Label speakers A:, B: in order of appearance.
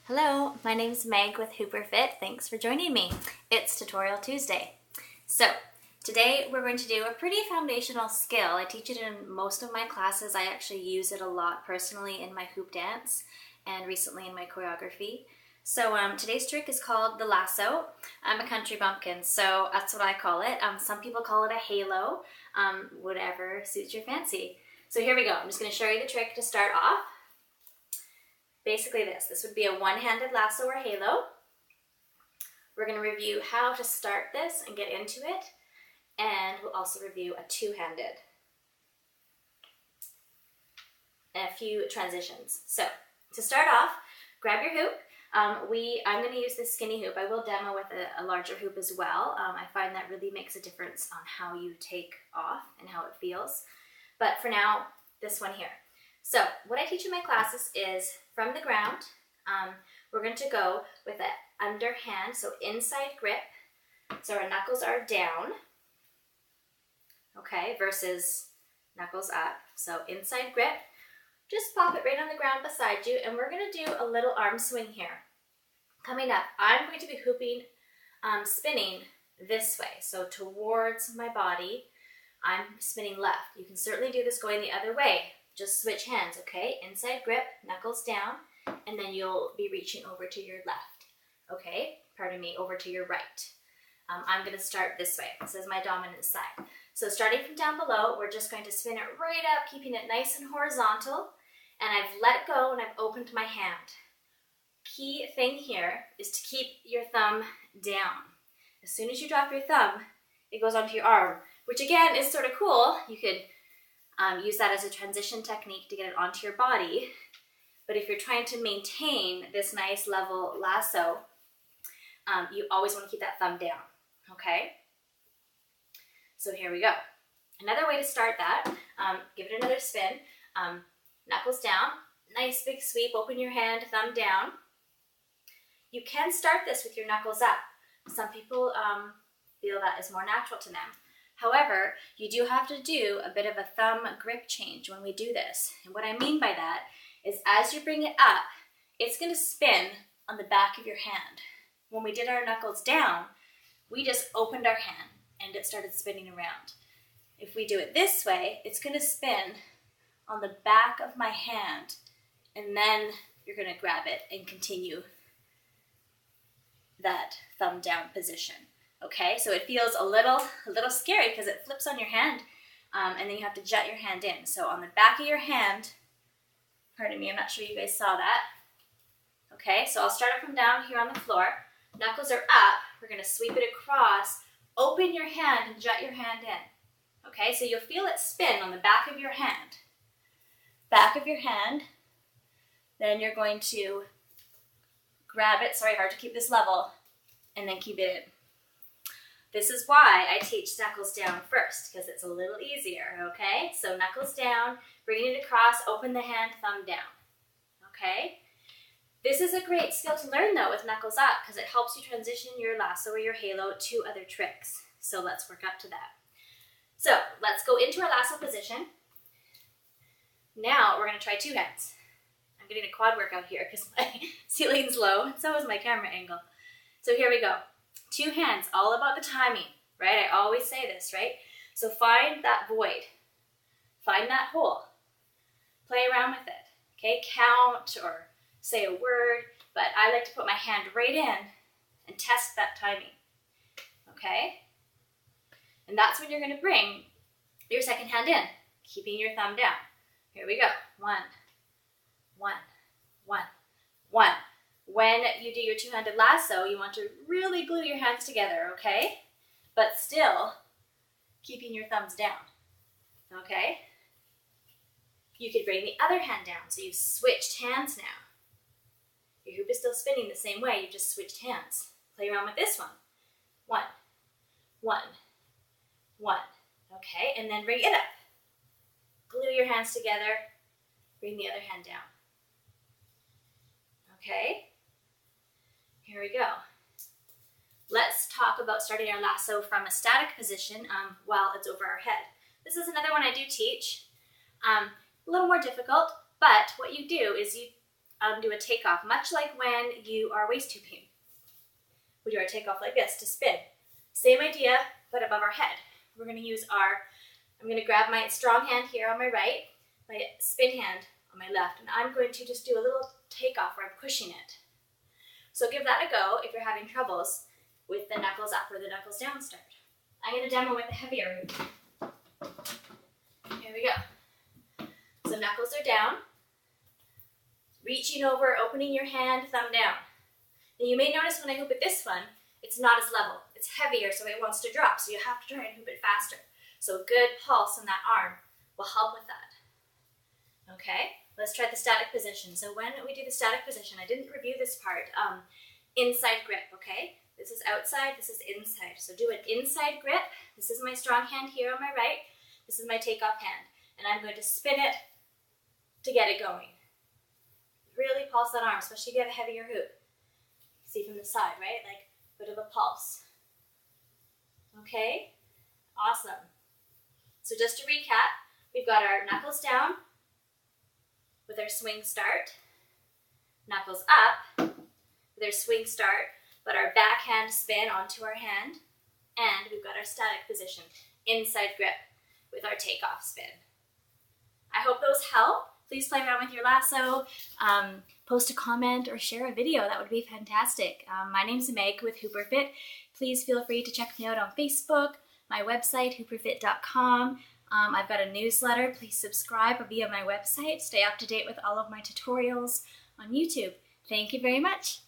A: Hello, my name's Meg with HooperFit. Thanks for joining me. It's Tutorial Tuesday. So today we're going to do a pretty foundational skill. I teach it in most of my classes. I actually use it a lot personally in my hoop dance and recently in my choreography. So today's trick is called the lasso. I'm a country bumpkin, so that's what I call it. Some people call it a halo, whatever suits your fancy. So here we go. I'm just going to show you the trick to start off. Basically this would be a one-handed lasso or halo. We're going to review how to start this and get into it, and we'll also review a two-handed and a few transitions. So to start off, grab your hoop. I'm going to use this skinny hoop. I will demo with a larger hoop as well. I find that really makes a difference on how you take off and how it feels. But for now, this one here. So what I teach in my classes is from the ground, we're going to go with an underhand, so inside grip, so our knuckles are down, okay, versus knuckles up. So inside grip, just pop it right on the ground beside you, and we're going to do a little arm swing here. Coming up, I'm going to be hooping, spinning this way, so towards my body, I'm spinning left. You can certainly do this going the other way. Just switch hands, okay? Inside grip, knuckles down, and then you'll be reaching over to your left, okay? Pardon me, over to your right. I'm going to start this way. This is my dominant side. So starting from down below, we're just going to spin it right up, keeping it nice and horizontal, and I've let go and I've opened my hand. Key thing here is to keep your thumb down. As soon as you drop your thumb, it goes onto your arm, which again is sort of cool. You could use that as a transition technique to get it onto your body. But if you're trying to maintain this nice level lasso, you always want to keep that thumb down, okay? So here we go. Another way to start that, give it another spin. Knuckles down, nice big sweep, open your hand, thumb down. You can start this with your knuckles up. Some people feel that is more natural to them. However, you do have to do a bit of a thumb grip change when we do this. And what I mean by that is as you bring it up, it's going to spin on the back of your hand. When we did our knuckles down, we just opened our hand and it started spinning around. If we do it this way, it's going to spin on the back of my hand, and then you're going to grab it and continue that thumb down position. Okay, so it feels a little scary because it flips on your hand, and then you have to jet your hand in. So on the back of your hand, pardon me, I'm not sure you guys saw that. Okay, so I'll start it from down here on the floor. Knuckles are up. We're going to sweep it across, open your hand, and jet your hand in. Okay, so you'll feel it spin on the back of your hand. Back of your hand. Then you're going to grab it. Sorry, hard to keep this level, and then keep it in. This is why I teach knuckles down first, because it's a little easier, okay? So knuckles down, bringing it across, open the hand, thumb down, okay? This is a great skill to learn, though, with knuckles up, because it helps you transition your lasso or your halo to other tricks. So let's work up to that. So let's go into our lasso position. Now we're going to try two hands. I'm getting a quad workout here because my ceiling's low, and so is my camera angle. So here we go. Two hands, all about the timing, right? I always say this, right? So find that void. Find that hole. Play around with it, okay? Count or say a word, but I like to put my hand right in and test that timing, okay? And that's when you're going to bring your second hand in, keeping your thumb down. Here we go. 1, 1, 1, 1. When you do your two-handed lasso, you want to really glue your hands together, okay? But still keeping your thumbs down, okay? You could bring the other hand down, so you've switched hands now. Your hoop is still spinning the same way, you've just switched hands. Play around with this one. 1, 1, 1, okay? And then bring it up. Glue your hands together, bring the other hand down. Okay? Here we go. Let's talk about starting our lasso from a static position while it's over our head. This is another one I do teach. A little more difficult, but what you do is you do a takeoff, much like when you are waist tubing. We do our takeoff like this to spin. Same idea, but above our head. We're going to use I'm going to grab my strong hand here on my right, my spin hand on my left, and I'm going to just do a little takeoff where I'm pushing it. So give that a go if you're having troubles with the knuckles up or the knuckles down start. I'm going to demo with the heavier route. Here we go. So knuckles are down, reaching over, opening your hand, thumb down. Now you may notice when I hoop it this one, it's not as level. It's heavier, so it wants to drop, so you have to try and hoop it faster. So a good pulse in that arm will help with that. Okay, let's try the static position. So when we do the static position, I didn't review this part, inside grip, okay? This is outside, this is inside. So do an inside grip. This is my strong hand here on my right. This is my takeoff hand. And I'm going to spin it to get it going. Really pulse that arm, especially if you have a heavier hoop. See from the side, right? Like a bit of a pulse. Okay, awesome. So just to recap, we've got our knuckles down with our swing start, knuckles up with our swing start, but our backhand spin onto our hand, and we've got our static position, inside grip with our takeoff spin. I hope those help. Please play around with your lasso, post a comment or share a video. That would be fantastic. My name's Meg with HooperFit. Please feel free to check me out on Facebook, my website, HooperFit.com. I've got a newsletter. Please subscribe via my website. Stay up to date with all of my tutorials on YouTube. Thank you very much.